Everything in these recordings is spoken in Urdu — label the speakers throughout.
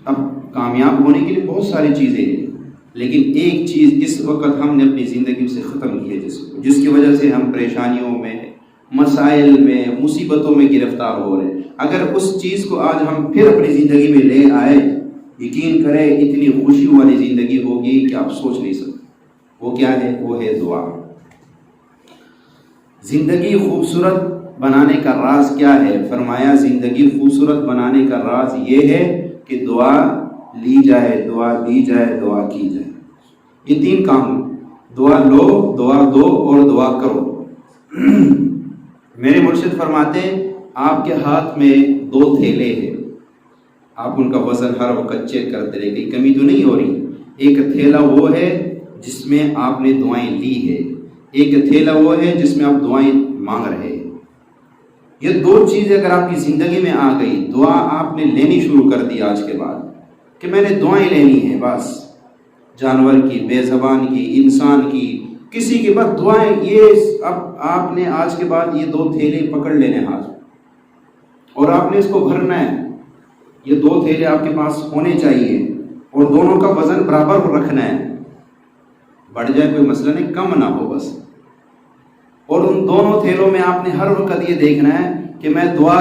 Speaker 1: اب کامیاب ہونے کے لیے بہت ساری چیزیں ہیں، لیکن ایک چیز اس وقت ہم نے اپنی زندگی سے ختم کی ہے، جس کی وجہ سے ہم پریشانیوں میں، مسائل میں، مصیبتوں میں گرفتار ہو رہے ہیں۔ اگر اس چیز کو آج ہم پھر اپنی زندگی میں لے آئے، یقین کریں اتنی خوشی والی زندگی ہوگی کہ آپ سوچ نہیں سکتے۔ وہ کیا ہے؟ وہ ہے دعا۔ زندگی خوبصورت بنانے کا راز کیا ہے؟ فرمایا زندگی خوبصورت بنانے کا راز یہ ہے کہ دعا لی جائے، دعا دی جائے، دعا کی جائے۔ یہ تین کام، دعا لو، دعا دو اور دعا کرو۔ میرے مرشد فرماتے ہیں آپ کے ہاتھ میں 2 تھیلے ہیں، آپ ان کا وزن ہر وقت چیک کرتے رہے، کہیں کمی تو نہیں ہو رہی۔ ایک تھیلا وہ ہے جس میں آپ نے دعائیں لی ہے، ایک تھیلا وہ ہے جس میں آپ دعائیں مانگ رہے ہیں۔ یہ 2 چیزیں اگر آپ کی زندگی میں آ گئی، دعا آپ نے لینی شروع کر دی آج کے بعد کہ میں نے دعائیں لینی ہیں، بس جانور کی، بے زبان کی، انسان کی، کسی کے بعد دعائیں، یہ اب آپ نے آج کے بعد یہ 2 تھیلے پکڑ لینے ہاتھ اور آپ نے اس کو بھرنا ہے۔ یہ 2 تھیلے آپ کے پاس ہونے چاہیے اور دونوں کا وزن برابر رکھنا ہے، بڑھ جائے کوئی مسئلہ نہیں، کم نہ ہو بس۔ اور ان دونوں تھیلوں میں آپ نے ہر وقت یہ دیکھنا ہے کہ میں دعا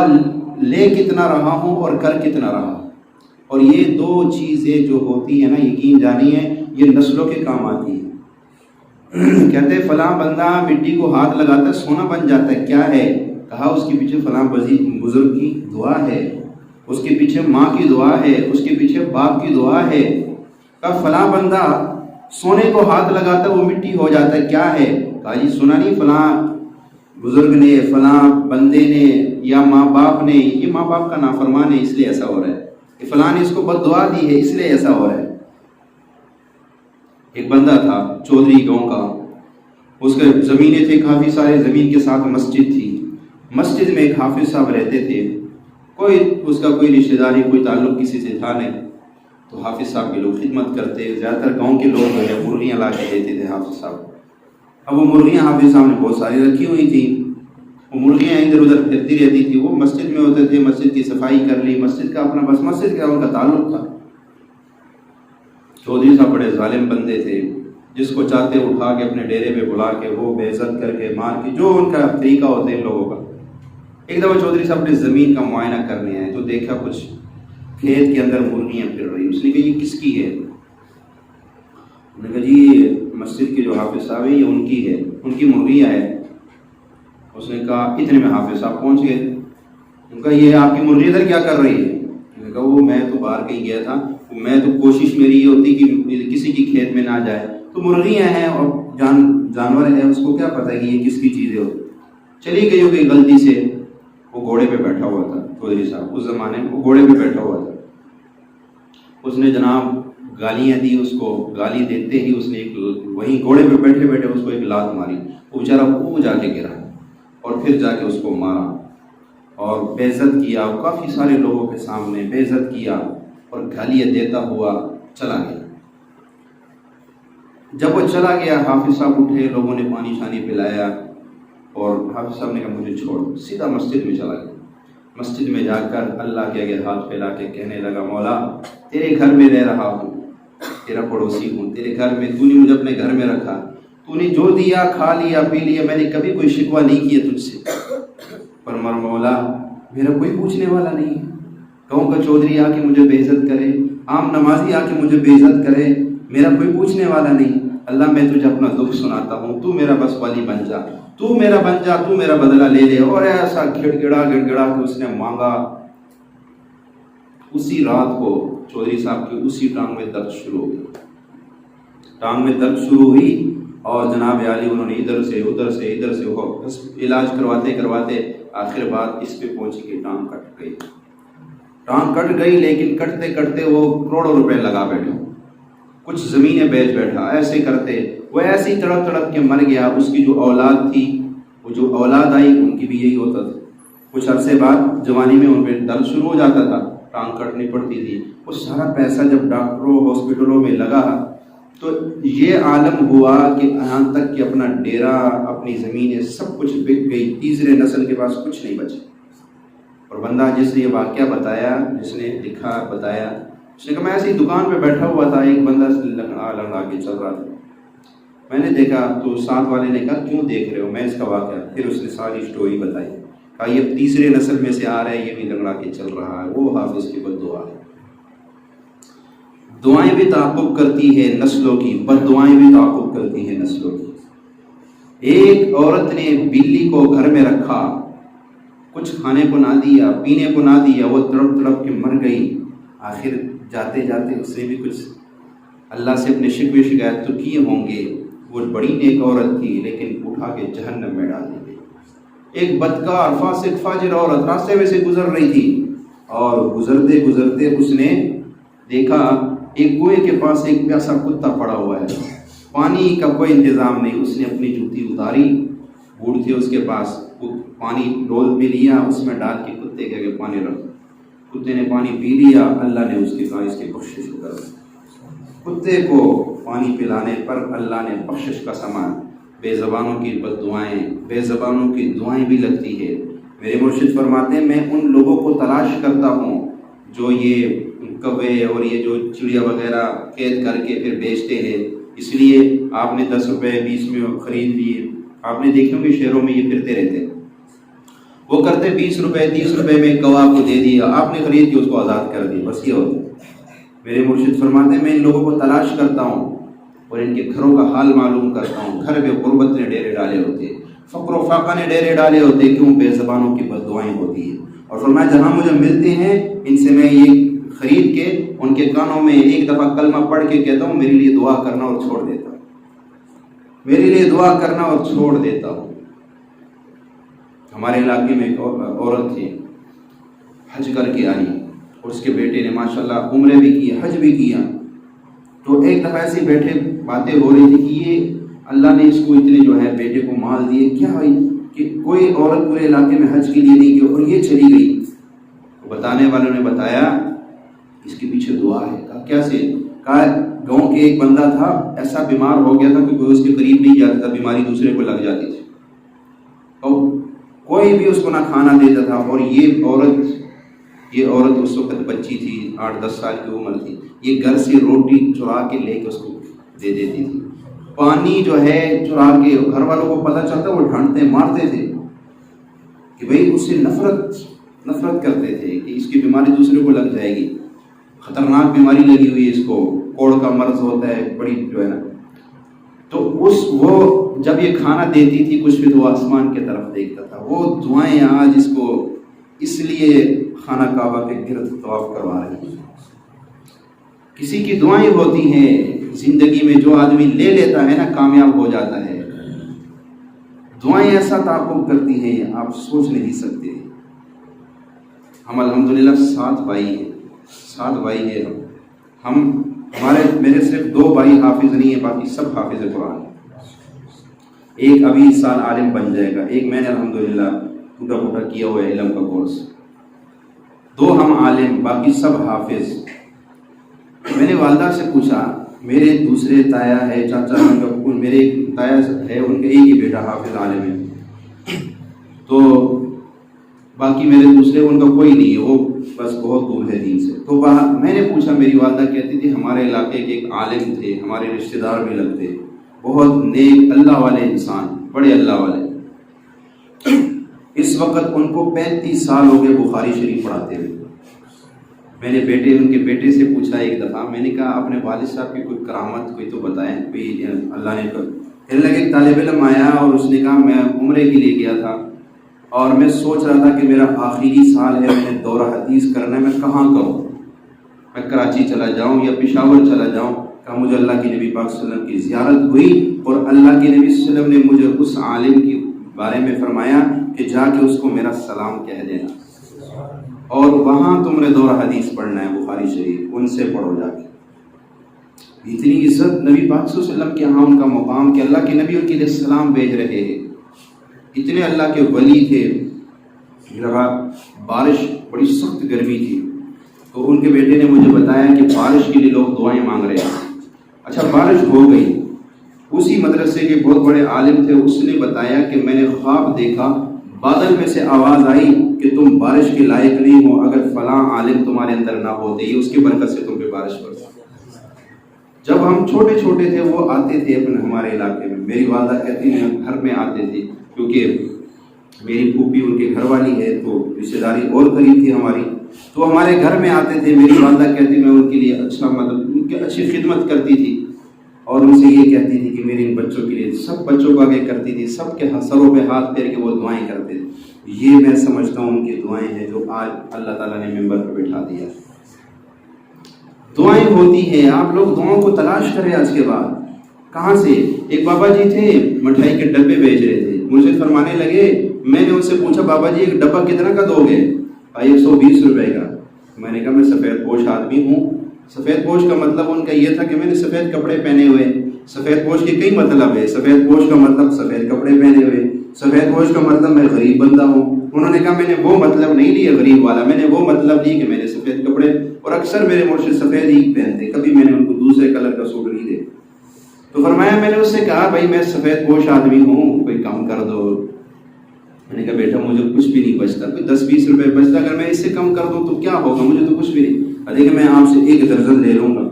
Speaker 1: لے کتنا رہا ہوں اور کر کتنا رہا ہوں۔ اور یہ 2 چیزیں جو ہوتی ہیں نا، یقین جانیے یہ نسلوں کے کام آتی ہیں۔ کہتے ہیں فلاں بندہ مٹی کو ہاتھ لگاتا ہے سونا بن جاتا ہے، کیا ہے؟ کہا اس کے پیچھے فلاں بزرگ کی دعا ہے، اس کے پیچھے ماں کی دعا ہے، اس کے پیچھے باپ کی دعا ہے۔ کہا فلاں بندہ سونے کو ہاتھ لگاتا ہے وہ مٹی ہو جاتا ہے، کیا ہے؟ کہا جی سنا نہیں، فلاں بزرگ نے، فلاں بندے نے، یا ماں باپ نے، یہ ماں باپ کا نافرمان ہے اس لیے ایسا ہو رہا ہے، کہ فلاں نے اس کو بد دعا دی ہے اس لیے ایسا ہو رہا ہے۔ ایک بندہ تھا چودھری گاؤں کا، اس کے زمینیں تھے کافی سارے، زمین کے ساتھ مسجد تھی، مسجد میں ایک حافظ صاحب رہتے تھے، کوئی اس کا کوئی رشتہ داری، کوئی تعلق کسی سے تھا نہیں، تو حافظ صاحب کے لوگ خدمت کرتے، زیادہ تر گاؤں کے لوگ جو ہے مرغیاں لا کے دیتے تھے حافظ صاحب۔ اب وہ مرغیاں حافظ صاحب نے بہت ساری رکھی ہوئی تھیں، وہ مرغیاں ادھر ادھر پھرتی رہتی تھی، وہ مسجد میں ہوتے تھے، مسجد کی صفائی کر لی، مسجد کا اپنا بس مسجد کا ان کا تعلق تھا۔ چودھری صاحب بڑے ظالم بندے تھے، جس کو چاہتے اٹھا کے اپنے ڈیرے پہ بلا کے وہ بے عزت کر کے مار کے، جو ان کا طریقہ ہوتا ہے ان لوگوں کا۔ ایک دفعہ چودھری صاحب نے زمین کا معائنہ کرنے آئے تو دیکھا کچھ کھیت کے اندر مرغیاں پھر رہی، اس نے کہا یہ کس کی ہے؟ انہوں نے کہا جی مسجد کے جو حافظ صاحب ہیں یہ ان کی ہے، ان کی مرغیاں ہے۔ اس نے کہا اتنے میں حافظ صاحب پہنچ گئے، ان نے کہا یہ آپ کی مرغی ادھر کیا کر رہی ہے؟ انہوں نے کہا وہ میں تو باہر کہیں گیا تھا، میں تو کوشش میری یہ ہوتی کہ کسی کی کھیت میں نہ جائے، تو مرغیاں ہیں اور جانور ہیں، اس کو کیا پتہ کہ یہ کس کی چیز ہے، چلی گئی ہوگی غلطی سے۔ وہ گھوڑے پہ بیٹھا ہوا تھا چودھری صاحب، اس زمانے میں وہ گھوڑے پہ بیٹھا ہوا تھا، اس نے جناب گالیاں دی، اس کو گالی دیتے ہی اس نے ایک وہیں گھوڑے پہ بیٹھے بیٹھے اس کو ایک لات ماری، وہ بیچارہ وہ جا کے گرا اور پھر جا کے اس کو مارا اور بے عزت کیا، کافی سارے لوگوں کے سامنے بے عزت کیا اور گالیاں دیتا ہوا چلا گیا۔ جب وہ چلا گیا حافظ صاحب اٹھے، لوگوں نے پانی شانی پلایا اور حافظ صاحب نے کہا مجھے چھوڑ، سیدھا مسجد میں چلا گیا۔ مسجد میں جا کر اللہ کے آگے ہاتھ پھیلا کے کہنے لگا مولا تیرے گھر میں رہ رہا ہوں، تیرا پڑوسی ہوں، تیرے گھر میں تو نے مجھے اپنے گھر میں رکھا، تو نے جو دیا کھا لیا پی لیا، میں نے کبھی کوئی شکوہ نہیں کیا تجھ سے، پر مولا میرا کوئی پوچھنے والا نہیں ہے، گاؤں کا چودھری آ کے مجھے بے عزت کرے، عام نمازی آ کے مجھے بے عزت کرے، میرا کوئی پوچھنے والا نہیں، اللہ میں تجھے اپنا دکھ سناتا ہوں، تو میرا بس والی بن جا، تو میرا بن جا، تو میرا بدلہ لے لے۔ اور ایسا گڑ گڑا کے اس نے مانگا۔ اسی رات کو چودھری صاحب کی اسی ٹانگ میں درد شروع ہو گئی، ٹانگ میں درد شروع ہوئی اور جناب عالی انہوں نے ادھر سے ادھر سے ادھر سے علاج کرواتے کرواتے آخر بات اس پہ پہنچی کہ ٹانگ کٹ گئی، ٹانگ کٹ گئی، لیکن کٹتے کٹتے وہ کروڑوں روپے لگا بیٹھا، کچھ زمینیں بیچ بیٹھا، ایسے کرتے وہ ایسی تڑپ تڑپ کے مر گیا۔ اس کی جو اولاد تھی، وہ جو اولاد آئی ان کی بھی یہی ہوتا تھا، کچھ عرصے بعد جوانی میں ان پہ درد شروع ہو جاتا تھا، ٹانگ کٹنی پڑتی تھی، وہ سارا پیسہ جب ڈاکٹروں ہاسپٹلوں میں لگا تو یہ عالم ہوا کہ یہاں تک کہ اپنا ڈیرا، اپنی زمینیں سب کچھ بک گئی، تیسرے نسل کے پاس کچھ نہیں بچا۔ اور بندہ جس نے یہ واقعہ بتایا، جس نے لکھا بتایا، اس نے کہا میں ایسی دکان پہ بیٹھا ہوا تھا، ایک بندہ لنگڑا کے چل رہا تھا، میں نے دیکھا تو ساتھ والے نے کہا کیوں دیکھ رہے ہو، میں اس کا واقعہ، پھر اس نے ساری اسٹوری بتائی، کہا یہ تیسرے نسل میں سے آ رہا ہے، یہ بھی لنگڑا کے چل رہا ہے، وہ حافظ کی بد دعا ہے۔ دعائیں بھی تعاقب کرتی ہے نسلوں کی، بد دعائیں بھی تعاقب کرتی ہیں نسلوں کی۔ ایک عورت نے بلی کو گھر میں رکھا، کچھ کھانے کو نہ دیا، پینے کو نہ دیا، وہ تڑپ تڑپ کے مر گئی۔ آخر جاتے جاتے اس نے بھی کچھ اللہ سے اپنے شکوے شکایت تو کیے ہوں گے، وہ بڑی نیک عورت تھی لیکن اٹھا کے جہنم میں ڈال دی گئی۔ ایک بدکار فاسق فاجر عورت راستے میں سے گزر رہی تھی، اور گزرتے گزرتے اس نے دیکھا ایک کنویں کے پاس ایک پیاسا کتا پڑا ہوا ہے، پانی کا کوئی انتظام نہیں، اس نے اپنی جوتی اتاری، بوڑھ تھے اس کے پاس، پانی ڈول میں لیا، اس میں ڈال کے کتے کے آگے پانی رکھ، کتے نے پانی پی لیا، اللہ نے اس کے باعث کی بخشش کر دی۔ کتے کو پانی پلانے پر اللہ نے بخشش کا سامان، بے زبانوں کی بد دعائیں، بے زبانوں کی دعائیں بھی لگتی ہے۔ میرے مرشد فرماتے ہیں میں ان لوگوں کو تلاش کرتا ہوں جو یہ کوے اور یہ جو چڑیا وغیرہ قید کر کے پھر بیچتے ہیں، اس لیے آپ نے 10 روپے 20 میں خرید لیے، آپ نے دیکھے ہوں گے شہروں میں یہ پھرتے رہتے، وہ کرتے 20 روپے 30 روپے میں گواہ کو دے دیا، آپ نے خرید کے اس کو آزاد کر دی، بس یہ ہوتا ہے۔ میرے مرشد فرماتے ہیں میں ان لوگوں کو تلاش کرتا ہوں اور ان کے گھروں کا حال معلوم کرتا ہوں، گھر میں غربت نے ڈیرے ڈالے ہوتے، فقر و فاقہ نے ڈیرے ڈالے ہوتے، کیوں؟ بے زبانوں کی بد دعائیں ہوتی ہیں۔ اور فرمایا جہاں مجھے ملتے ہیں ان سے میں یہ خرید کے ان کے کانوں میں ایک دفعہ کلمہ پڑھ کے کہتا ہوں میرے لیے دعا کرنا، اور چھوڑ دیتا ہوں، میرے لیے دعا کرنا اور چھوڑ دیتا ہوں۔ ہمارے علاقے میں ایک عورت تھی، حج کر کے آئی، اور اس کے بیٹے نے ماشاءاللہ عمرے بھی کیا، حج بھی کیا، تو ایک دفعہ ایسے بیٹھے باتیں ہو رہی تھی کہ یہ اللہ نے اس کو اتنے جو ہے بیٹے کو مال دیے، کیا بھائی کہ کوئی عورت پورے علاقے میں حج کے لیے نہیں گئی اور یہ چلی گئی۔ بتانے والوں نے بتایا اس کے پیچھے دعا ہے۔ کہا کیسے؟ کہا گاؤں کے ایک بندہ تھا، ایسا بیمار ہو گیا تھا کہ کوئی اس کے قریب نہیں جاتا تھا، بیماری دوسرے کو لگ جاتی تھی، اور کوئی بھی اس کو نہ کھانا دیتا تھا، اور یہ عورت اس وقت بچی تھی، 8-10 سال کی عمر تھی، یہ گھر سے روٹی چرا کے لے کے اس کو دے دیتی تھی، پانی جو ہے چرا کے، گھر والوں کو پتہ چلتا وہ ڈھانٹتے مارتے تھے کہ بھئی اس سے نفرت کرتے تھے کہ اس کی بیماری دوسرے کو لگ جائے گی، خطرناک بیماری لگی ہوئی ہے اس کو، کوڑ کا مرض ہوتا ہے بڑی جو ہے نا۔ تو وہ جب یہ کھانا دیتی تھی کچھ بھی تو آسمان کی طرف دیکھتا تھا، وہ دعائیں آج اس کو اس لیے خانہ کعبہ کے گرد طواف کروا رہی ہیں۔ کسی کی دعائیں ہوتی ہیں زندگی میں، جو آدمی لے لیتا ہے نا کامیاب ہو جاتا ہے۔ دعائیں ایسا تعاقب کرتی ہیں آپ سوچ نہیں سکتے۔ ہم الحمدللہ 7 بھائی ہیں، میرے صرف 2 بھائی حافظ نہیں ہیں، باقی سب حافظ قرآن۔ ایک ابھی اس سال عالم بن جائے گا، ایک میں نے الحمدللہ ٹوٹا کیا ہوا ہے علم کا کورس، 2 ہم عالم، باقی سب حافظ۔ میں نے والدہ سے پوچھا، میرے دوسرے تایا ہے، چاچا میرے تایا ہے، ان کا ایک ہی بیٹا حافظ عالم ہے، تو باقی میرے دوسرے ان کا کوئی نہیں ہے، وہ بس بہت دور ہے دین سے۔ تو میں نے پوچھا، میری والدہ کہتی تھی ہمارے علاقے کے ایک عالم تھے، ہمارے رشتہ دار بھی لگتے، بہت نیک اللہ والے انسان، بڑے اللہ والے۔ اس وقت ان کو 35 سال ہو گئے بخاری شریف پڑھاتے ہوئے۔ میں نے ان کے بیٹے سے پوچھا ایک دفعہ، میں نے کہا اپنے والد صاحب کی کوئی کرامت کوئی تو بتائیں، کوئی اللہ نے کہنے لگے ایک طالب علم آیا اور اس نے کہا میں عمرے کے لیے گیا تھا اور میں سوچ رہا تھا کہ میرا آخری سال ہے، میں نے دورہ حدیث کرنا ہے، میں کہاں کروں، میں کراچی چلا جاؤں یا پشاور چلا جاؤں؟ کہا مجھے اللہ کے نبی پاک صلی اللہ علیہ وسلم کی زیارت ہوئی اور اللہ کے نبی صلی اللہ علیہ وسلم نے مجھے اس عالم کے بارے میں فرمایا کہ جا کے اس کو میرا سلام کہہ دینا، اور وہاں تم نے دورہ حدیث پڑھنا ہے بخاری شریف، ان سے پڑھو جا کے۔ اتنی عزت نبی پاک صلی اللہ علیہ وسلم کے ہاں ان کا مقام کہ اللہ کے نبی ان کے لیے سلام بھیج رہے ہیں، اتنے اللہ کے ولی تھے۔ لگا بارش، بڑی سخت گرمی تھی، تو ان کے بیٹے نے مجھے بتایا کہ بارش کے لیے لوگ دعائیں مانگ رہے ہیں۔ اچھا بارش ہو گئی، اسی مدرسے کے بہت بڑے عالم تھے، اس نے بتایا کہ میں نے خواب دیکھا، بادل میں سے آواز آئی کہ تم بارش کے لائق نہیں ہو اگر فلاں عالم تمہارے اندر نہ ہوتے، یہ اس کی برکت سے تم پہ بارش برسا۔ جب ہم چھوٹے چھوٹے تھے وہ آتے تھے اپنے ہمارے علاقے میں، میری والدہ کہتی ہیں گھر میں آتے تھے، کیونکہ میری پھوپھی ان کے گھر والی ہے تو رشتہ داری اور قریب تھی ہماری، تو ہمارے گھر میں آتے تھے۔ میری والدہ کہتی میں ان کے لیے ان کی اچھی خدمت کرتی تھی اور ان سے یہ کہتی تھی کہ میرے ان بچوں کے لیے، سب بچوں کو آگے کرتی تھی، سب کے سروں پہ ہاتھ پھیر کے وہ دعائیں کرتے تھے۔ یہ میں سمجھتا ہوں ان کی دعائیں ہیں جو آج اللہ تعالیٰ نے ممبر پہ بٹھا دیا۔ دعائیں ہوتی ہیں، آپ لوگ دعاؤں کو تلاش کریں۔ آج کے بعد کہاں سے؟ ایک بابا جی تھے مٹھائی کے ڈبے بیچ رہے تھے، مجھے فرمانے لگے، میں نے ان سے پوچھا بابا جی ایک ڈبہ کتنا کا دو گے؟ 120 روپے کا۔ میں نے کہا میں سفید پوش آدمی ہوں۔ سفید پوش کا مطلب ان کا یہ تھا کہ میں نے سفید کپڑے پہنے ہوئے۔ سفید پوش کے کئی مطلب ہے، سفید پوش کا مطلب سفید کپڑے پہنے ہوئے، سفید پوش کا مطلب میں غریب بندہ ہوں۔ انہوں نے کہا میں نے وہ مطلب نہیں لیا غریب والا، میں نے وہ مطلب لی کہ میں نے سفید کپڑے، اور اکثر میرے مرشد سفید ہی پہنتے، کبھی میں نے ان کو دوسرے کلر کا سوٹ نہیں دے۔ تو فرمایا میں نے اس سے کہا بھائی میں سفید پوش آدمی ہوں، کوئی کم کر دو۔ میں نے کہا بیٹا مجھے کچھ بھی نہیں بچتا، کوئی 10-20 روپے بچتا، اگر میں اس سے کم کر دوں تو کیا ہوگا، مجھے تو کچھ بھی نہیں۔ دیکھیں میں آپ سے 1 درجن لے لوں گا۔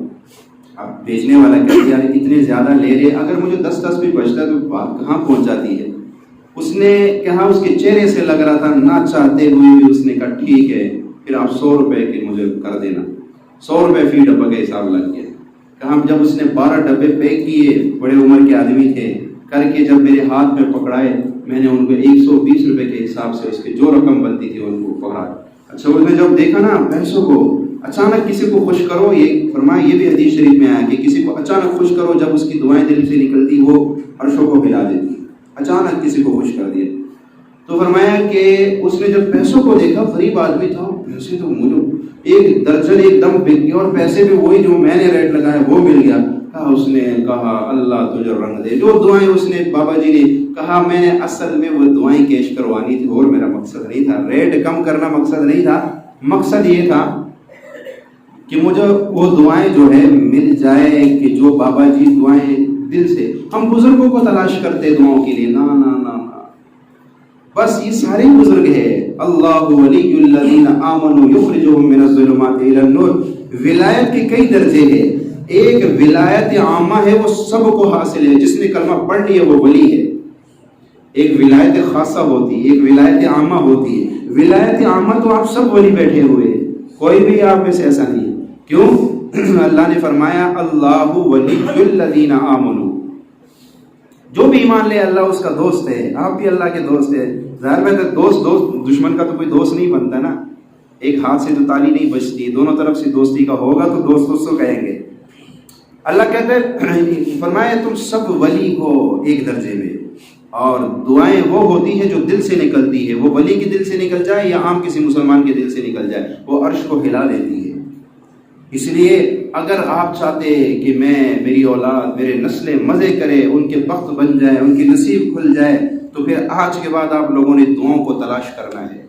Speaker 1: اب بیچنے والا کہتے ہیں اتنے زیادہ لے رہے، اگر مجھے 10 بھی بچتا تو بات کہاں پہنچ جاتی ہے۔ اس نے کہا، اس کے چہرے سے لگ رہا تھا نہ چاہتے ہوئے بھی اس نے کہا ٹھیک ہے پھر آپ 100 روپے کے مجھے کر دینا۔ 100 روپے فی ڈبہ کا حساب لگ گیا۔ کہا جب اس نے 12 ڈبے پیک کیے، بڑے عمر کے آدمی تھے، کر کے جب میرے ہاتھ میں پکڑائے، میں نے ان کو 120 روپے کے حساب سے اس کی جو رقم بنتی تھی ان کو پکڑا۔ اچھا اس نے جب دیکھا نا پیسوں کو، اچانک کسی کو خوش کرو، یہ فرمایا یہ بھی حدیث شریف میں آیا کہ کسی کو اچانک خوش کرو، جب اس کی دعائیں دل سے نکلتی وہ عرشوں کو ہلا دیتی۔ اچانک کسی کو خوش کر دیا تو فرمایا کہ اس نے جب پیسوں کو دیکھا، غریب آدمی تھا، پیسے تو مجھے 1 درجن ایک دم بک گیا اور پیسے بھی وہی جو میں نے ریٹ لگایا وہ مل گیا۔ کہا اس نے کہا اللہ تجھے رنگ دے، جو دعائیں اس نے بابا جی نے کہا میں نے اصل میں وہ دعائیں کیش کروانی تھی اور میرا مقصد نہیں تھا، ریٹ کم کرنا مقصد نہیں تھا، مقصد یہ تھا کہ مجھے وہ دعائیں جو ہے مل جائے کہ جو بابا جی دعائیں دل سے، ہم بزرگوں کو تلاش کرتے دعاؤں کے لیے، نا نا نا نا، بس یہ سارے بزرگ ہیں۔ اللہ ولی الذین آمنوا یخرجهم من الظلمات الی النور۔ ولایت کے کئی درجے ہیں، ایک ولایت عامہ ہے وہ سب کو حاصل ہے، جس نے کلمہ پڑھ لیا وہ ولی ہے۔ ایک ولایت خاصہ ہوتی ہے، ایک ولایت عامہ ہوتی ہے۔ ولایت عامہ تو آپ سب ولی بیٹھے ہوئے ہیں، کوئی بھی آپ میں سے ایسا نہیں ہے۔ کیوں؟ اللہ نے فرمایا اللہ ولی الذین آمنوا، جو بھی ایمان لے اللہ اس کا دوست ہے، آپ بھی اللہ کے دوست ہیں۔ ظاہر میں دوست دشمن کا تو کوئی دوست نہیں بنتا نا، ایک ہاتھ سے تو تالی نہیں بجتی، دونوں طرف سے دوستی کا ہوگا تو دوست اس کو کہیں گے۔ اللہ کہتے ہیں فرمایا تم سب ولی ہو ایک درجے میں، اور دعائیں وہ ہوتی ہے جو دل سے نکلتی ہے، وہ ولی کے دل سے نکل جائے یا عام کسی مسلمان کے دل سے نکل جائے، وہ عرش کو ہلا دیتی ہے۔ اس لیے اگر آپ چاہتے کہ میری اولاد، میرے نسلیں مزے کرے، ان کے بخت بن جائے، ان کی نصیب کھل جائے، تو پھر آج کے بعد آپ لوگوں نے دعاؤں کو تلاش کرنا ہے،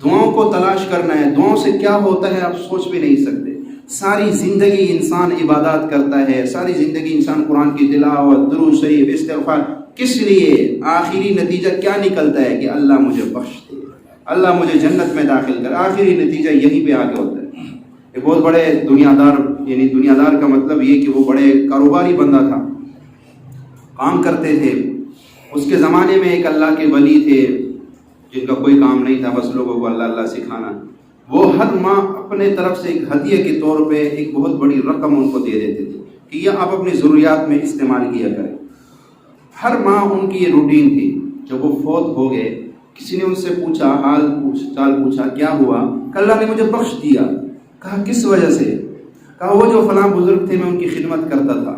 Speaker 1: دعاؤں کو تلاش کرنا ہے۔ دعاؤں سے کیا ہوتا ہے آپ سوچ بھی نہیں سکتے۔ ساری زندگی انسان عبادات کرتا ہے، ساری زندگی انسان قرآن کی تلاوت، درود شریف، استغفار، کس لیے؟ آخری نتیجہ کیا نکلتا ہے کہ اللہ مجھے بخش دے، اللہ مجھے جنت میں داخل کر، آخری نتیجہ یہیں پہ آگے ہوتا ہے۔ ایک بہت بڑے دنیا دار، یعنی دنیا دار کا مطلب یہ کہ وہ بڑے کاروباری بندہ تھا، کام کرتے تھے۔ اس کے زمانے میں ایک اللہ کے ولی تھے جن کا کوئی کام نہیں تھا بس لوگوں کو اللہ اللہ سکھانا۔ وہ ہر ماہ اپنے طرف سے ایک ہدیہ کے طور پہ ایک بہت بڑی رقم ان کو دے دیتے تھے کہ یہ آپ اپنی ضروریات میں استعمال کیا کریں۔ ہر ماہ ان کی یہ روٹین تھی۔ جب وہ فوت ہو گئے، کسی نے ان سے پوچھا، حال چال پوچھا، کیا ہوا؟ کہ اللہ نے مجھے بخش دیا۔ کہا کس وجہ سے؟ کہا وہ جو فلاں بزرگ تھے میں ان کی خدمت کرتا تھا،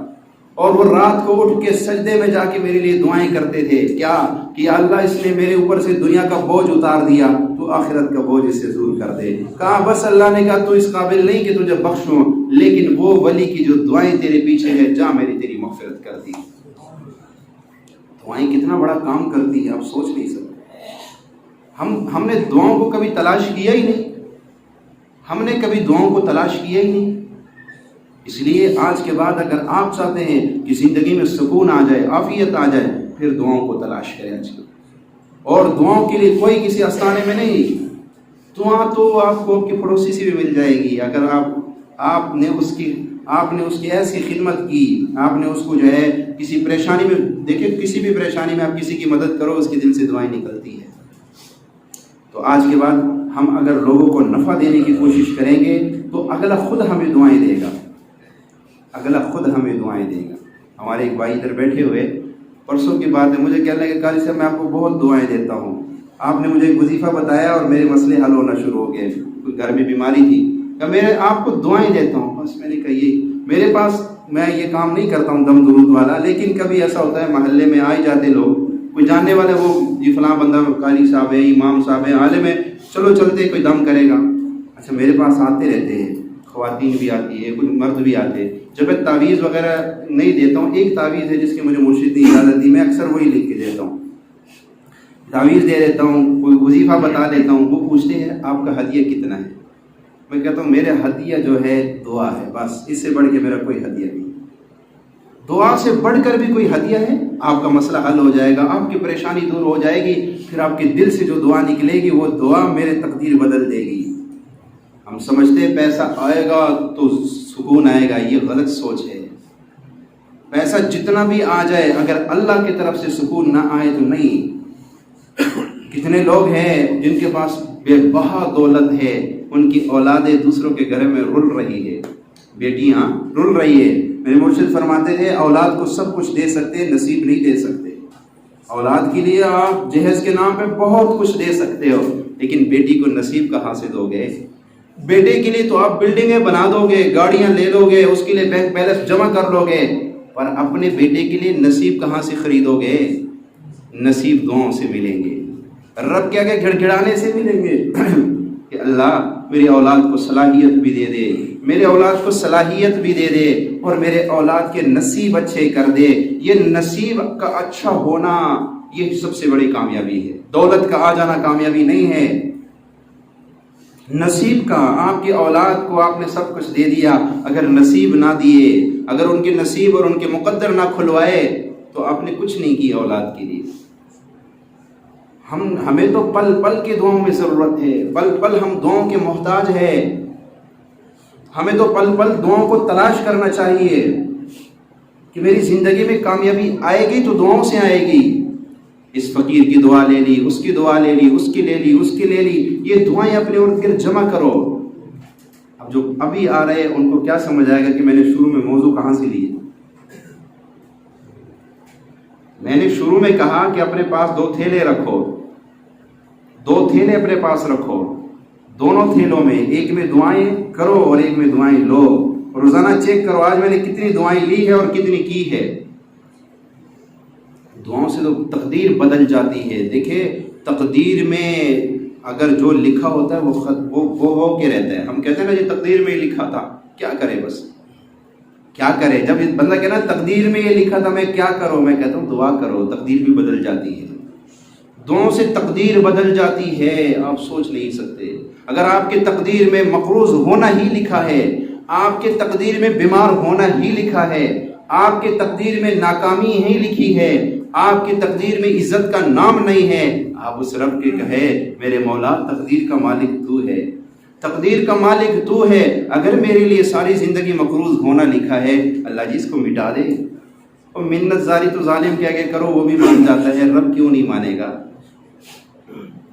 Speaker 1: اور وہ رات کو اٹھ کے سجدے میں جا کے میرے لیے دعائیں کرتے تھے، کیا کہ اللہ اس نے میرے اوپر سے دنیا کا بوجھ اتار دیا، تو آخرت کا بوجھ اس سے دور کر دے۔ کہا بس اللہ نے کہا تو اس قابل نہیں کہ تجھے بخشوں، لیکن وہ ولی کی جو دعائیں تیرے پیچھے ہے، جا میری تیری مغفرت کر دی۔ دعائیں کتنا بڑا کام کرتی ہے آپ سوچ نہیں سکتے۔ ہم نے دعاؤں کو کبھی تلاش کیا ہی نہیں، ہم نے کبھی دعاؤں کو تلاش کیا ہی نہیں۔ اس لیے آج کے بعد اگر آپ چاہتے ہیں کہ زندگی میں سکون آ جائے، عافیت آ جائے، پھر دعاؤں کو تلاش کریں۔ آج کے اور دعاؤں کے لیے کوئی کسی آستانے میں نہیں. دعا تو آپ کو آپ کے پڑوسی سے بھی مل جائے گی. اگر آپ نے اس کی ایسی خدمت کی, آپ نے اس کو جو ہے کسی پریشانی میں, دیکھیں کسی بھی پریشانی میں آپ کسی کی مدد کرو, اس کے دل سے دعائیں نکلتی ہیں. تو آج کے بعد ہم اگر لوگوں کو نفع دینے کی کوشش کریں گے تو اگلا خود ہمیں دعائیں دے گا, اگلا خود ہمیں دعائیں دے گا. ہمارے ایک بھائی ادھر بیٹھے ہوئے, پرسوں کی بات ہے, مجھے کہنے لگے قاری صاحب میں آپ کو بہت دعائیں دیتا ہوں, آپ نے مجھے ایک وظیفہ بتایا اور میرے مسئلے حل ہونا شروع ہو گئے. کوئی گھر میں بیماری تھی, کہ آپ کو دعائیں دیتا ہوں. بس میں نے کہا یہ میرے پاس, میں یہ کام نہیں کرتا ہوں دم درود والا, لیکن کبھی ایسا ہوتا ہے محلے میں آئے جاتے لوگ, کوئی جاننے والے, وہ یہ فلاں بندہ قاری صاحب ہے, امام صاحب ہے, عالم ہے, چلو چلتے کوئی دم کرے گا. اچھا میرے پاس آتے رہتے ہیں, خواتین بھی آتی ہے, کچھ مرد بھی آتے ہیں. جب میں تعویذ وغیرہ نہیں دیتا ہوں, ایک تعویذ ہے جس کی مجھے مرشد نے اجازت دی, میں اکثر وہی لکھ کے دیتا ہوں, تعویذ دے دیتا ہوں, کوئی وظیفہ بتا دیتا ہوں. وہ پوچھتے ہیں آپ کا ہدیہ کتنا ہے, میں کہتا ہوں میرے ہدیہ جو ہے دعا ہے, بس اس سے بڑھ کے میرا کوئی ہدیہ نہیں. دعا سے بڑھ کر بھی کوئی ہدیہ ہے؟ آپ کا مسئلہ حل ہو جائے گا, آپ کی پریشانی دور ہو جائے گی, پھر آپ کے دل سے جو دعا نکلے گی وہ دعا میرے تقدیر بدل دے گی. ہم سمجھتے ہیں پیسہ آئے گا تو سکون آئے گا, یہ غلط سوچ ہے. پیسہ جتنا بھی آ جائے, اگر اللہ کی طرف سے سکون نہ آئے تو نہیں. کتنے لوگ ہیں جن کے پاس بے بہا دولت ہے, ان کی اولادیں دوسروں کے گھر میں رل رہی ہے, بیٹیاں رل رہی ہے. میرے مرشد فرماتے تھے اولاد کو سب کچھ دے سکتے, نصیب نہیں دے سکتے. اولاد کے لیے آپ جہیز کے نام پہ بہت کچھ دے سکتے ہو, لیکن بیٹی کو نصیب کہاں سے دو گے؟ بیٹے کے لیے تو آپ بلڈنگیں بنا دو گے, گاڑیاں لے لو گے, اس کے لیے بینک بیلنس جمع کر لو گے, پر اپنے بیٹے کے لیے نصیب کہاں سے خریدو گے؟ نصیب دعاؤں سے ملیں گے. رب کیا کہ گھڑ گھڑانے سے ملیں گے کہ اللہ میری اولاد کو صلاحیت بھی دے دے, میرے اولاد کو صلاحیت بھی دے دے, اور میرے اولاد کے نصیب اچھے کر دے. یہ نصیب کا اچھا ہونا یہ سب سے بڑی کامیابی ہے. دولت کا آ جانا کامیابی نہیں ہے, نصیب کا. آپ کی اولاد کو آپ نے سب کچھ دے دیا, اگر نصیب نہ دیے, اگر ان کے نصیب اور ان کے مقدر نہ کھلوائے تو آپ نے کچھ نہیں کیا اولاد کے لیے. ہمیں تو پل پل کے دعاؤں میں ضرورت ہے, پل پل ہم دعاؤں کے محتاج ہے. ہمیں تو پل پل دعاؤں کو تلاش کرنا چاہیے کہ میری زندگی میں کامیابی آئے گی تو دعاؤں سے آئے گی. اس فقیر کی دعا لے لی, اس کی دعا لے لی, اس کی لے لی, اس کی لے لی, یہ دعائیں اپنے ارد گرد جمع کرو. اب جو ابھی آ رہے ہیں ان کو کیا سمجھ آئے گا کہ میں نے شروع میں موضوع کہاں سے لیے. میں نے شروع میں کہا کہ اپنے پاس 2 تھیلے رکھو, 2 تھیلے اپنے پاس رکھو, دونوں تھیلوں میں ایک میں دعائیں کرو اور ایک میں دعائیں لو. روزانہ چیک کرو آج میں نے کتنی دعائیں لی ہے اور کتنی کی ہے. دعاؤں سے تو تقدیر بدل جاتی ہے. دیکھیں تقدیر میں اگر جو لکھا ہوتا ہے وہ ہو کے رہتا ہے. ہم کہتے ہیں نا یہ تقدیر میں ہی لکھا تھا, کیا کرے, بس کیا کرے. جب بندہ کہنا تقدیر میں یہ لکھا تھا میں کیا کروں, میں کہتا ہوں دعا کرو, تقدیر بھی بدل جاتی ہے. دعاؤں سے تقدیر بدل جاتی ہے, آپ سوچ نہیں سکتے. اگر آپ کے تقدیر میں مقروض ہونا ہی لکھا ہے, آپ کے تقدیر میں بیمار ہونا ہی لکھا ہے, آپ کے تقدیر میں ناکامی ہی لکھی ہے, آپ کی تقدیر میں عزت کا نام نہیں ہے, آپ اس رب کے کہے میرے مولا تقدیر کا مالک تو ہے, تقدیر کا مالک تو ہے. اگر میرے لیے ساری زندگی مقروض ہونا لکھا ہے, اللہ جی اس کو مٹا دے. اور منت زاری تو ظالم کیا کہ کرو وہ بھی مان جاتا ہے, رب کیوں نہیں مانے گا.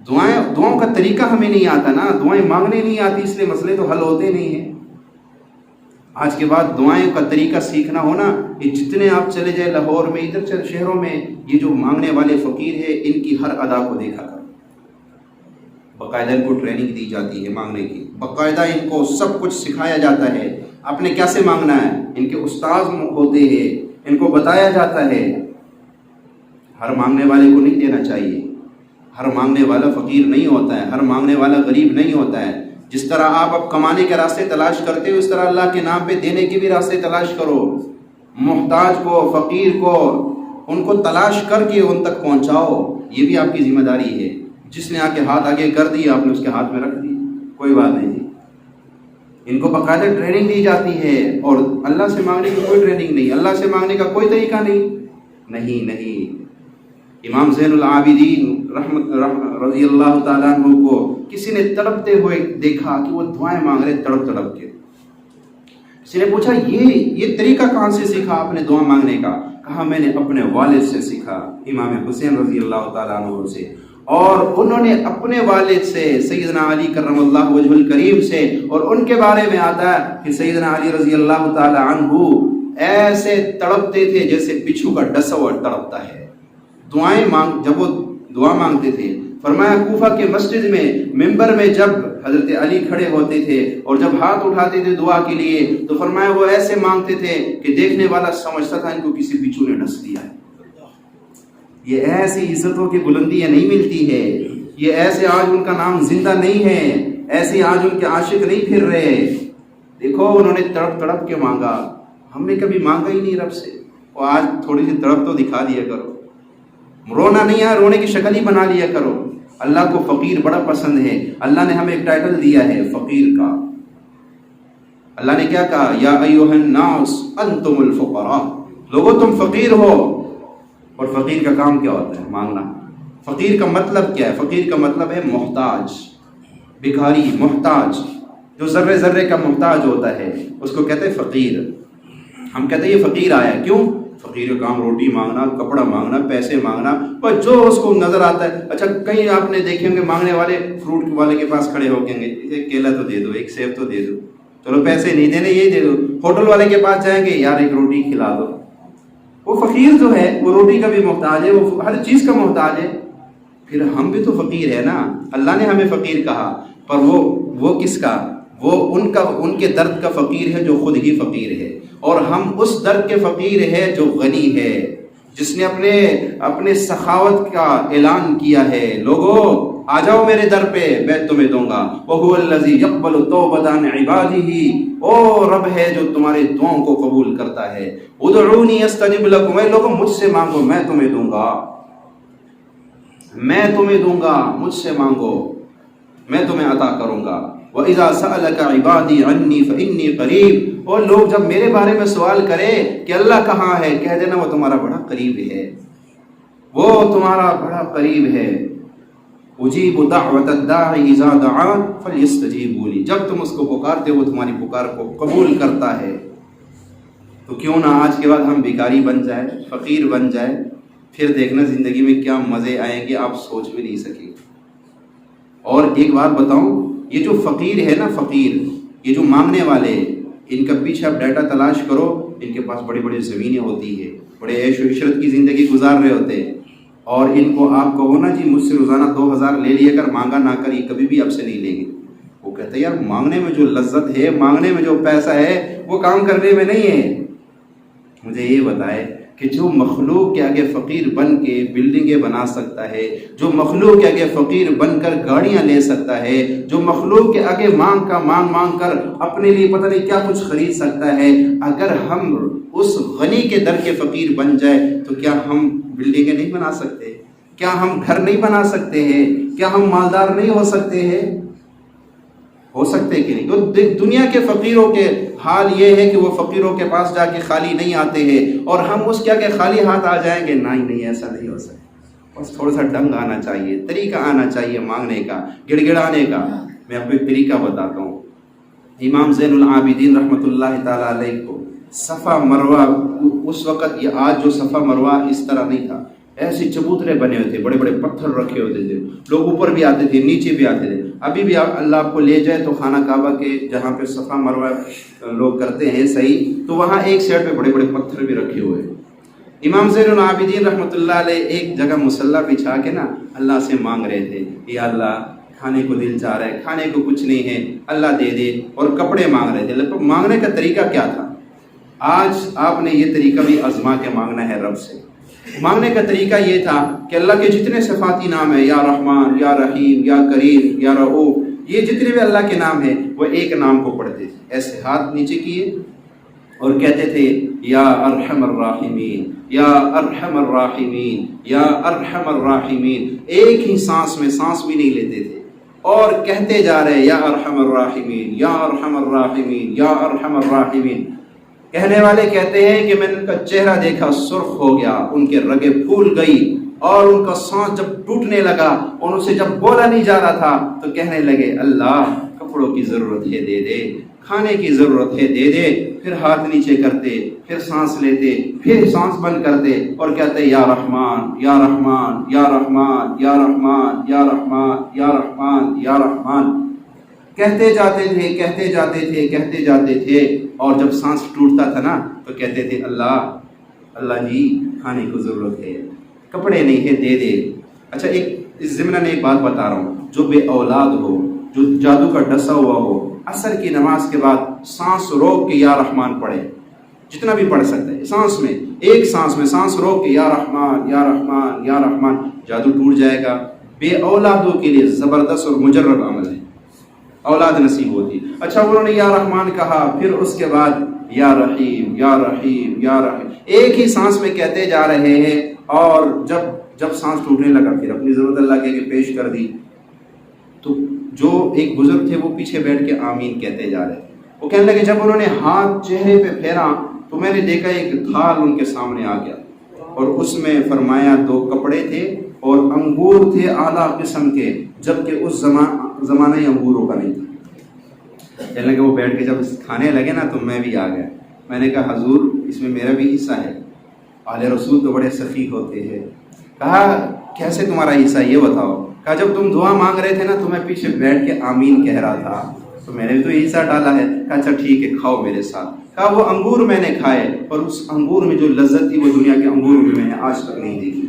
Speaker 1: دعاؤں کا طریقہ ہمیں نہیں آتا نا, دعائیں مانگنے نہیں آتی, اس لیے مسئلے تو حل ہوتے نہیں ہیں. آج کے بعد دعائیں کا طریقہ سیکھنا ہونا. یہ جتنے آپ چلے جائیں لاہور میں, ادھر شہروں میں, یہ جو مانگنے والے فقیر ہیں ان کی ہر ادا کو دیکھا کرو. باقاعدہ ان کو ٹریننگ دی جاتی ہے مانگنے کی, باقاعدہ ان کو سب کچھ سکھایا جاتا ہے آپ نے کیسے مانگنا ہے. ان کے استاذ ہوتے ہیں, ان کو بتایا جاتا ہے. ہر مانگنے والے کو نہیں دینا چاہیے, ہر مانگنے والا فقیر نہیں ہوتا ہے, ہر مانگنے والا غریب نہیں ہوتا ہے. جس طرح آپ اب کمانے کے راستے تلاش کرتے ہو, اس طرح اللہ کے نام پہ دینے کے بھی راستے تلاش کرو. محتاج کو, فقیر کو, ان کو تلاش کر کے ان تک پہنچاؤ. یہ بھی آپ کی ذمہ داری ہے. جس نے آ کے ہاتھ آگے کر دی آپ نے اس کے ہاتھ میں رکھ دی, کوئی بات نہیں جی. ان کو باقاعدہ ٹریننگ دی جاتی ہے, اور اللہ سے مانگنے کی کوئی ٹریننگ نہیں, اللہ سے مانگنے کا کوئی طریقہ نہیں. امام زین العابدین رضی اللہ تعالیٰ عنہ کو کسی نے تڑپتے ہوئے دیکھا کہ وہ دعائیں مانگ رہے تڑپ تڑپ کے. کسی نے پوچھا یہ طریقہ کہاں سے سیکھا آپ نے دعا مانگنے کا؟ کہا میں نے اپنے والد سے سیکھا، امام حسین رضی اللہ تعالیٰ عنہ سے. اور انہوں نے اپنے والد سے سیدنا علی کرم اللہ وجہ الکریم سے، اور ان کے بارے میں آتا ہے کہ سیدنا علی رضی اللہ تعالی عنہ ایسے تڑپتے تھے جیسے بچھو کا ڈسا ہوا تڑپتا ہے. جب وہ دعا مانگتے تھے، فرمایا کوفہ کے مسجد میں ممبر میں جب حضرت علی کھڑے ہوتے تھے اور جب ہاتھ اٹھاتے تھے دعا کے لیے تو فرمایا وہ ایسے مانگتے تھے کہ دیکھنے والا سمجھتا تھا ان کو کسی بچھو نے ڈس دیا ہے. یہ ایسی عزتوں کی بلندیاں نہیں ملتی ہے، یہ ایسے آج ان کا نام زندہ نہیں ہے، ایسے آج ان کے عاشق نہیں پھر رہے. دیکھو انہوں نے تڑپ تڑپ کے مانگا، ہم نے کبھی مانگا ہی نہیں رب سے. اور آج تھوڑی سی تڑپ تو دکھا دیا کرو، رونا نہیں ہے، رونے کی شکل ہی بنا لیا کرو. اللہ کو فقیر بڑا پسند ہے. اللہ نے ہمیں ایک ٹائٹل دیا ہے فقیر کا. اللہ نے کیا کہا؟ یا ایھا الناس انتم الفقراء، لوگو تم فقیر ہو. اور فقیر کا کام کیا ہوتا ہے؟ مانگنا. فقیر کا مطلب کیا ہے؟ فقیر کا مطلب ہے محتاج، بھکاری، محتاج، جو ذرے ذرے کا محتاج ہوتا ہے اس کو کہتے ہیں فقیر. ہم کہتے ہیں یہ فقیر آیا ہے. کیوں؟ فقیر کا کام روٹی مانگنا، کپڑا مانگنا، پیسے مانگنا، پر جو اس کو نظر آتا ہے. اچھا کہیں آپ نے دیکھے ہوں گے مانگنے والے فروٹ والے کے پاس کھڑے ہو کے گے، ایک کیلا تو دے دو، ایک سیب تو دے دو، چلو پیسے نہیں دینے یہ دے دو. ہوٹل والے کے پاس جائیں گے، یار ایک روٹی کھلا دو. وہ فقیر جو ہے وہ روٹی کا بھی محتاج ہے، وہ ہر چیز کا محتاج ہے. پھر ہم بھی تو فقیر ہے نا. اللہ نے ہمیں فقیر کہا، پر وہ کس کا؟ وہ ان کے درد کا فقیر ہے جو خود ہی فقیر ہے. اور ہم اس درد کے فقیر ہے جو غنی ہے، جس نے اپنے سخاوت کا اعلان کیا ہے. لوگو آ جاؤ میرے در پہ، میں تمہیں دوں گا. وَهُوَ الَّذِي يَقْبَلُ التَّوْبَةَ عَنْ عِبَادِهِ، او رب ہے جو تمہارے دعاؤں کو قبول کرتا ہے. ادعونی استجب لکم، اے لوگوں مجھ سے مانگو میں تمہیں دوں گا، میں تمہیں دوں گا. مجھ سے مانگو میں تمہیں عطا کروں گا. وَإِذَا سَأَلَكَ عِبَادِي عَنِّي فَإِنِّي قَرِيبٌ، اور لوگ جب میرے بارے میں سوال کرے کہ اللہ کہاں ہے، کہہ دینا وہ تمہارا بڑا قریب ہے، وہ تمہارا بڑا قریب ہے. اجیب دعوت الداعی اذا دعان فلیستجیبوا لی، جب تم اس کو پکارتے ہو وہ تمہاری پکار کو قبول کرتا ہے. تو کیوں نہ آج کے بعد ہم بھکاری بن جائے، فقیر بن جائے، پھر دیکھنا زندگی میں کیا مزے آئیں گے آپ سوچ بھی نہیں سکیں. اور ایک بات بتاؤں، یہ جو فقیر ہے نا، فقیر، یہ جو مانگنے والے، ان کا پیچھے آپ ڈیٹا تلاش کرو، ان کے پاس بڑی بڑی زمینیں ہوتی ہے، بڑے عیش و عشرت کی زندگی گزار رہے ہوتے ہیں. اور ان کو آپ کہو نا جی مجھ سے روزانہ 2000 لے لیا کر، مانگا نہ کر، یہ کبھی بھی آپ سے نہیں لیں گے. وہ کہتے ہیں یار مانگنے میں جو لذت ہے، مانگنے میں جو پیسہ ہے وہ کام کرنے میں نہیں ہے. مجھے یہ بتائے کہ جو مخلوق کے آگے فقیر بن کے بلڈنگیں بنا سکتا ہے، جو مخلوق کے آگے فقیر بن کر گاڑیاں لے سکتا ہے، جو مخلوق کے آگے مانگ کر اپنے لیے پتہ نہیں کیا کچھ خرید سکتا ہے، اگر ہم اس غنی کے در کے فقیر بن جائے تو کیا ہم بلڈنگیں نہیں بنا سکتے؟ کیا ہم گھر نہیں بنا سکتے ہیں؟ کیا ہم مالدار نہیں ہو سکتے ہیں؟ ہو سکتے کہ نہیں؟ تو دنیا کے فقیروں کے حال یہ ہے کہ وہ فقیروں کے پاس جا کے خالی نہیں آتے ہیں، اور ہم اس کیا کہ خالی ہاتھ آ جائیں گے. نہیں ایسا نہیں ہو سکتا. بس تھوڑا سا ڈنگ آنا چاہیے، طریقہ آنا چاہیے مانگنے کا، گڑ گڑانے کا. میں آپ کو ایک طریقہ بتاتا ہوں. امام زین العابدین رحمۃ اللہ تعالیٰ علیہ کو صفا مروہ، اس وقت یہ آج جو صفا مروہ اس طرح نہیں تھا، ایسے چبوترے بنے ہوئے تھے، بڑے بڑے پتھر رکھے ہوتے تھے، لوگ اوپر بھی آتے تھے نیچے بھی آتے تھے. ابھی بھی اللہ آپ کو لے جائے تو خانہ کعبہ کے جہاں پہ صفا مروہ لوگ کرتے ہیں صحیح، تو وہاں ایک سائڈ پہ بڑے بڑے پتھر بھی رکھے ہوئے. امام زین العابدین رحمۃ اللہ علیہ ایک جگہ مصلی بچھا کے نا اللہ سے مانگ رہے تھے، یا اللہ کھانے کو دل چاہ رہا ہے، کھانے کو کچھ نہیں ہے، اللہ دے دے. اور کپڑے مانگ رہے تھے. مانگنے کا طریقہ کیا تھا؟ آج آپ نے یہ طریقہ بھی آزما کے مانگنا ہے رب سے. مانگنے کا طریقہ یہ تھا کہ اللہ کے جتنے صفاتی نام ہیں، یا رحمان، یا رحیم، یا کریم، یا رؤوف، یہ جتنے بھی اللہ کے نام ہیں وہ ایک نام کو پڑھتے تھے. ایسے ہاتھ نیچے کیے اور کہتے تھے یا ارحم الراحمین، یا ارحم الراحمین، یا ارحم الراحمین. ایک ہی سانس میں سانس بھی نہیں لیتے تھے اور کہتے جا رہے یا ارحم الراحمین، یا ارحم الراحمین، یا ارحم الراحمین. کہنے والے کہتے ہیں کہ میں نے ان کا چہرہ دیکھا سرخ ہو گیا، ان کے رگیں پھول گئی، اور ان کا سانس جب ٹوٹنے لگا اور ان سے جب بولا نہیں جا رہا تھا تو کہنے لگے اللہ کپڑوں کی ضرورت ہے دے دے، کھانے کی ضرورت ہے دے دے، پھر ہاتھ نیچے کرتے، پھر سانس لیتے، پھر سانس بند کرتے اور کہتے یا رحمان یا رحمان یا رحمان یا رحمان یا رحمان یا رحمان یا رحمان، کہتے جاتے تھے کہتے جاتے تھے کہتے جاتے تھے، اور جب سانس ٹوٹتا تھا نا تو کہتے تھے اللہ جی کھانے کو ضرورت ہے، کپڑے نہیں ہے دے دے۔ اچھا اس ضمن میں ایک بات بتا رہا ہوں، جو بے اولاد ہو، جو جادو کا ڈسا ہوا ہو، عصر کی نماز کے بعد سانس روک کے یا رحمان پڑھے، جتنا بھی پڑھ سکتا ہے، سانس میں ایک سانس میں سانس روک کے یا رحمان یا رحمان یا رحمان، جادو ٹوٹ جائے گا۔ بے اولادوں کے لیے زبردست اور مجرب عمل ہے، اولاد نصیب ہوتی۔ اچھا انہوں نے یا رحمان کہا، پھر اس کے بعد یا رحیم یا رحیم یا رحیم، ایک ہی سانس میں کہتے جا رہے ہیں، اور جب سانس ٹوٹنے لگا پھر اپنی ضرورت اللہ کے پیش کر دی۔ تو جو ایک بزرگ تھے وہ پیچھے بیٹھ کے آمین کہتے جا رہے تھے، وہ کہنے لگے جب انہوں نے ہاتھ چہرے پہ پھیرا تو میں نے دیکھا ایک تھال ان کے سامنے آ گیا، اور اس میں فرمایا 2 کپڑے تھے اور انگور تھے اعلیٰ قسم کے، جبکہ اس زمانہ ہی انگوروں کا نہیں تھا۔ کہنے لگے وہ بیٹھ کے جب کھانے لگے نا تو میں بھی آ گیا، میں نے کہا حضور اس میں میرا بھی حصہ ہے، آل رسول تو بڑے سخی ہوتے ہیں۔ کہا کیسے تمہارا حصہ یہ بتاؤ؟ کہا جب تم دعا مانگ رہے تھے نا تو میں پیچھے بیٹھ کے آمین کہہ رہا تھا، تو میں نے بھی تو یہ حصہ ڈالا ہے۔ کہا اچھا ٹھیک ہے کھاؤ میرے ساتھ۔ کہا وہ انگور میں نے کھائے، اور اس انگور میں جو لذت تھی وہ دنیا کے انگور بھی میں نے آج تک نہیں دیکھی،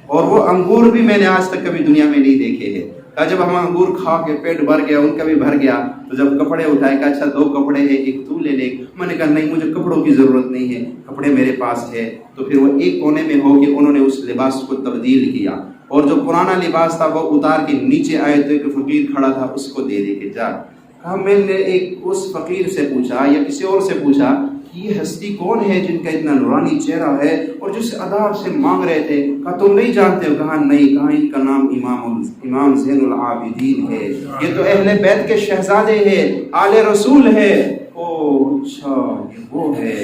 Speaker 1: اور وہ انگور بھی میں نے آج تک کبھی دنیا میں نہیں دیکھے ہیں۔ کہا جب ہم انگور کھا کے پیٹ بھر گیا، ان کا بھی بھر گیا، تو جب کپڑے اٹھائے کہا اچھا 2 کپڑے ہیں، ایک تو لے لے۔ میں نے کہا نہیں مجھے کپڑوں کی ضرورت نہیں ہے، کپڑے میرے پاس ہے۔ تو پھر وہ ایک کونے میں ہو کے انہوں نے اس لباس کو تبدیل کیا، اور جو پرانا لباس تھا وہ اتار کے نیچے آئے تو ایک فقیر کھڑا تھا، اس کو دے دے کے جا۔ کہا میں نے اس فقیر سے پوچھا یا کسی اور سے پوچھا کہ یہ ہستی کون ہے جن کا اتنا نورانی چہرہ ہے اور جس اداب سے مانگ رہے تھے؟ کہا تم نہیں جانتے ہو؟ کہا نہیں۔ کہا ان کا نام امام زین العابدین ہے، یہ تو اہل بیت کے شہزادے ہیں، آل رسول ہے۔ او اچھا یہ وہ ہے،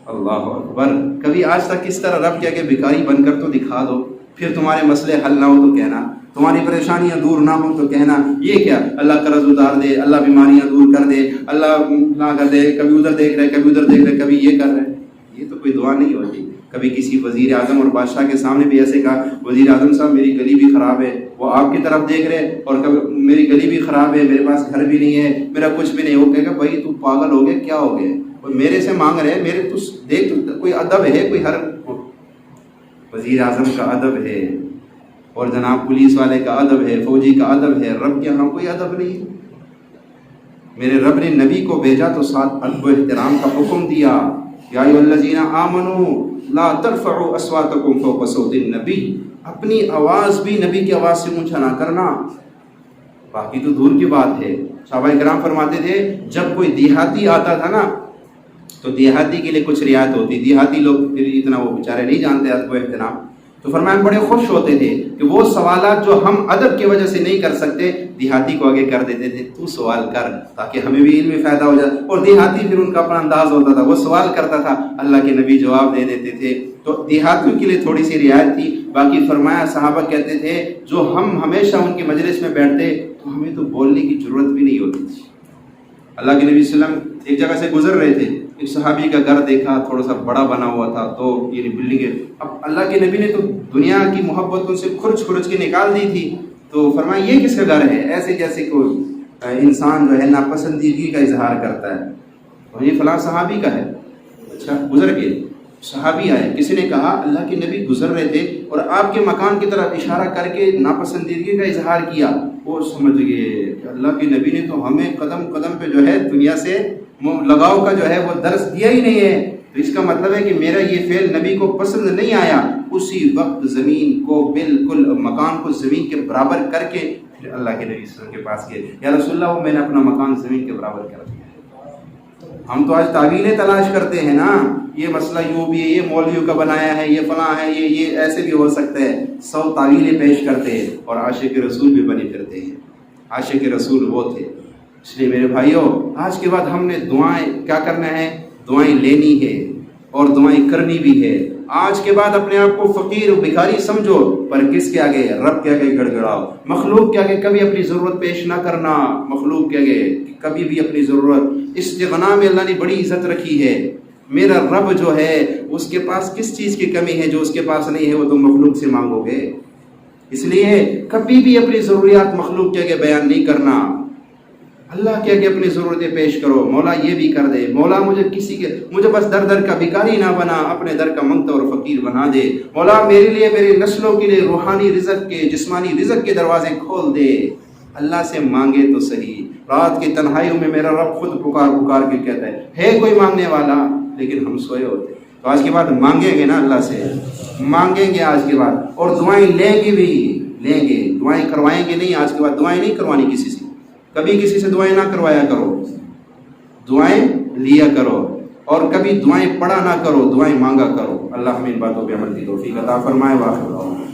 Speaker 1: اللہ اکبر۔ کبھی آج تک کس طرح رب کیا کہ بھکاری بن کر تو دکھا دو، پھر تمہارے مسئلے حل نہ ہو تو کہنا، تمہاری پریشانیاں دور نہ ہو تو کہنا یہ کیا اللہ قرض اتار دے، اللہ بیماریاں دور کر دے، اللہ نہ کر دے، کبھی ادھر دیکھ رہے کبھی ادھر دیکھ رہے کبھی یہ کر رہے۔ یہ تو کوئی دعا نہیں ہوتی۔ کبھی کسی وزیر اعظم اور بادشاہ کے سامنے بھی ایسے کہا وزیر اعظم صاحب میری گلی بھی خراب ہے، وہ آپ کی طرف دیکھ رہے، اور کبھی میری گلی بھی خراب ہے، میرے پاس گھر بھی نہیں ہے، میرا کچھ بھی نہیں۔ وہ کہے گا بھائی تو پاگل ہو گیا کیا ہو گیا، اور میرے سے مانگ رہے میرے تو دیکھ کوئی ادب ہے، کوئی ہر وزیر اعظم کا ادب ہے، اور جناب پولیس والے کا ادب ہے، فوجی کا ادب ہے، رب کے یہاں کوئی ادب نہیں ہے۔ میرے رب نے نبی کو بھیجا تو ساتھ ادب و احترام کا حکم دیا، یا ایھا الذین آمنوا لا ترفعوا اصواتکم فوق صوت النبی، اپنی آواز بھی نبی کی آواز سے اونچا نہ کرنا۔ باقی تو دور کی بات ہے۔ صحابہ کرام فرماتے تھے جب کوئی دیہاتی آتا تھا نا تو دیہاتی کے لیے کچھ رعایت ہوتی، دیہاتی لوگ پھر اتنا وہ بیچارے نہیں جانتے ادب و احترام، تو فرمایا بڑے خوش ہوتے تھے کہ وہ سوالات جو ہم ادب کی وجہ سے نہیں کر سکتے دیہاتی کو آگے کر دیتے تھے، تو سوال کر تاکہ ہمیں بھی علم فائدہ ہو جائے۔ اور دیہاتی پھر ان کا اپنا انداز ہوتا تھا، وہ سوال کرتا تھا، اللہ کے نبی جواب دے دیتے تھے۔ تو دیہاتیوں کے لیے تھوڑی سی رعایت تھی۔ باقی فرمایا صحابہ کہتے تھے جو ہم ہمیشہ ان کی مجلس میں بیٹھتے تو ہمیں تو بولنے کی ضرورت بھی نہیں ہوتی تھی۔ اللہ کے نبی صلی اللہ علیہ وسلم ایک جگہ سے گزر رہے تھے، ایک صحابی کا گھر دیکھا تھوڑا سا بڑا بنا ہوا تھا، تو یہ بلڈنگ ہے۔ اب اللہ کے نبی نے تو دنیا کی محبت ان سے کھرچ کے نکال دی تھی، تو فرمایا یہ کس کا گھر ہے؟ ایسے جیسے کوئی انسان جو ہے ناپسندیدگی کا اظہار کرتا ہے، اور یہ فلاں صحابی کا ہے۔ اچھا گزر گئے، صحابی آئے، کسی نے کہا اللہ کے نبی گزر رہے تھے اور آپ کے مکان کی طرف اشارہ کر کے ناپسندیدگی کا اظہار کیا۔ وہ سمجھ گئے کہ اللہ کے نبی نے تو ہمیں قدم قدم پہ جو ہے دنیا سے لگاؤ کا جو ہے وہ درس دیا ہی نہیں ہے، تو اس کا مطلب ہے کہ میرا یہ فعل نبی کو پسند نہیں آیا۔ اسی وقت زمین کو بالکل مکان کو زمین کے برابر کر کے پھر اللہ کے نبی صلی اللہ علیہ وسلم کے پاس گئے، یا رسول اللہ وہ میں نے اپنا مکان زمین کے برابر کر دیا۔ ہم تو آج تعویلیں تلاش کرتے ہیں نا، یہ مسئلہ یوں بھی ہے، یہ مولویوں کا بنایا ہے، یہ فلاں ہے، یہ ایسے بھی ہو سکتا ہے، 100 تعویلیں پیش کرتے ہیں اور عاشق رسول بھی بنے پھرتے ہیں۔ عاشق رسول وہ تھے۔ اس لیے میرے بھائیوں آج کے بعد ہم نے دعائیں کیا کرنا ہے؟ دعائیں لینی ہے، اور دعائیں کرنی بھی ہے۔ آج کے بعد اپنے آپ کو فقیر و بھکاری سمجھو، پر کس کے آگے؟ رب کے آگے گڑ گڑاؤ۔ مخلوق کے آگے کبھی اپنی ضرورت پیش نہ کرنا، مخلوق کے آگے کبھی بھی اپنی ضرورت۔ استغنا میں اللہ نے بڑی عزت رکھی ہے۔ میرا رب جو ہے اس کے پاس کس چیز کی کمی ہے جو اس کے پاس نہیں ہے، وہ تم مخلوق سے مانگو گے؟ اس لیے کبھی بھی اپنی ضروریات مخلوق کے آگے بیان نہیں کرنا، اللہ کے آگے اپنی ضرورتیں پیش کرو۔ مولا یہ بھی کر دے، مولا مجھے بس در در کا بھکاری نہ بنا، اپنے در کا منگتا اور فقیر بنا دے۔ مولا میرے لیے، میری نسلوں کے لیے روحانی رزق کے، جسمانی رزق کے دروازے کھول دے۔ اللہ سے مانگے تو صحیح۔ رات کی تنہائیوں میں میرا رب خود پکار کے کہتا ہے کوئی مانگنے والا، لیکن ہم سوئے ہوتے۔ تو آج کے بعد مانگیں گے نا اللہ سے، مانگیں گے آج کے بعد، اور دعائیں لیں گے بھی، لیں گے، دعائیں کروائیں گے نہیں۔ آج کے بعد دعائیں نہیں کروانی کسی سے، کبھی کسی سے دعائیں نہ کروایا کرو، دعائیں لیا کرو، اور کبھی دعائیں پڑھا نہ کرو، دعائیں مانگا کرو۔ اللہ ہمیں ان باتوں پہ عمل کی توفیق عطا فرمائے۔ واخر دعوانا